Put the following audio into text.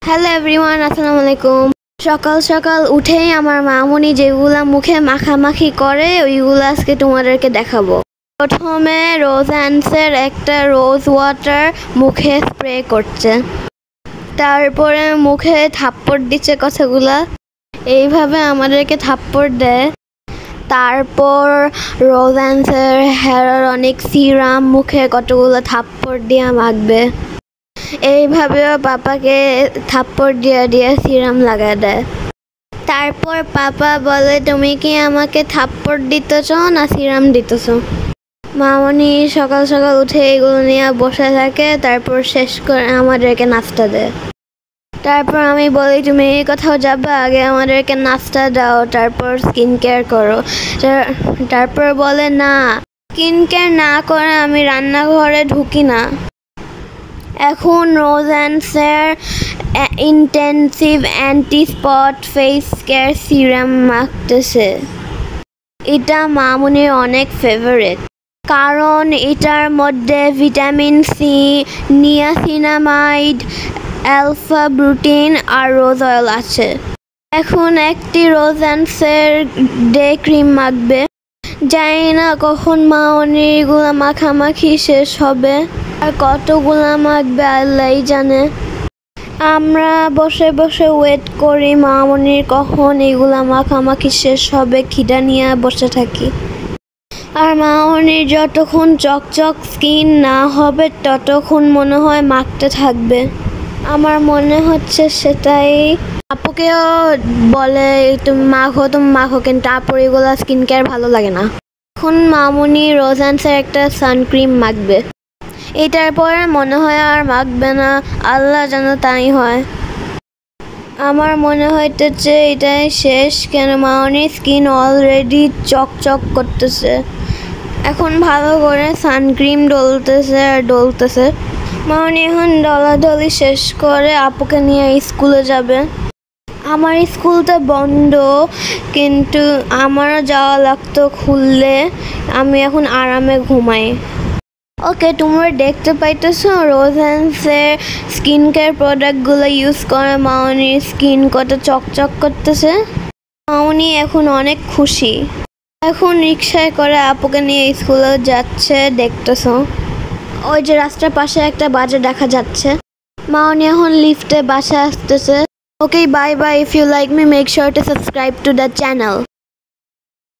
Hello everyone, আসসালামু আলাইকুম। সকাল সকাল উঠেই আমার মামুনি যেগুলা মুখে মাখামাখি করে ওইগুলো আজকে তোমাদেরকে দেখাবো। প্রথমে রোজ অ্যান্ডসের একটা রোজ ওয়াটার মুখে স্প্রে করছে, তারপরে মুখে থাপ্পড় দিচ্ছে কথাগুলা, এইভাবে আমাদেরকে থাপ্পড় দেয়। তারপর রোজ অ্যান্ডসের হেয়ারনিক সিরাম মুখে কতগুলো থাপ্পড় দিয়ে মাখবে। এইভাবেও পাপাকে থাপ্পড় দিয়ে দিয়ে সিরাম লাগায় দেয়। তারপর পাপা বলে, তুমি কি আমাকে থাপ্পড় দিতেছ না সিরাম দিতেছ? মামনি সকাল সকাল উঠে এগুলো নিয়ে বসে থাকে, তারপর শেষ করে আমাদেরকে নাস্তা দেয়। তারপর আমি বলি, তুমি কোথাও যাবে, আগে আমাদেরকে নাস্তা দাও, তারপর স্কিন কেয়ার করো। তারপর বলে, না, স্কিন কেয়ার না করে আমি রান্নাঘরে ঢুকি না। এখন রোজ অ্যান্ডসের intensive anti spot face care serum মাখতেছে। এটা মামুনির অনেক ফেভারিট, কারণ এটার মধ্যে vitamin C, niacinamide, alpha arbutin আর রোজ অয়েল আছে। এখন একটি রোজ অ্যান্ডসের ডে ক্রিম মাখবে। জানি না কখন মামুনির এগুলো মাখামাখি শেষ হবে, আর কতগুলা মাখবে আল্লাহই জানে। আমরা বসে বসে ওয়েট করি মামুনির কখন এগুলা মাখামাখি শেষ হবে, খিদা নিয়ে বসে থাকি। আর মামুনির যতক্ষণ চকচক স্কিন না হবে ততক্ষণ মনে হয় মাখতে থাকবে। আমার মনে হচ্ছে সেটাই। আপুকেও বলে, তুমি মাখো, কিন্তু আপুর এগুলা স্কিন কেয়ার ভালো লাগে না। এখন মামুনি রোজ অ্যান্ডসের একটা সানক্রিম মাখবে। এটার পরে মনে হয় আর মাখবে না, আল্লাহ যেন তাই হয়। আমার মনে হইতেছে এটাই শেষ, কেন মামনির স্কিন অলরেডি চকচক করতেছে। এখন ভালো করে সানক্রিম ডলতেছে। মামনি এখন ডলাডলি শেষ করে আপুকে নিয়ে স্কুলে যাবে। আমার স্কুলটা বন্ধ, কিন্তু আমারও যাওয়া লাগতো খুললে। আমি এখন আরামে ঘুমাই। ওকে, তোমরা দেখতে পাইতেছো রোজ অ্যান্ডসের স্কিন কেয়ার প্রোডাক্টগুলো ইউজ করে মামনির স্কিন কত চকচক করতেছে। মামনি এখন অনেক খুশি। এখন রিক্সায় করে আপুকে নিয়ে স্কুলে যাচ্ছে, দেখতেছো ওই যে রাস্তার পাশে একটা বাজার দেখা যাচ্ছে। মামনি এখন লিফটে বাসায় আসতেছে। Okay, bye bye. If you like me, make sure to subscribe to the channel.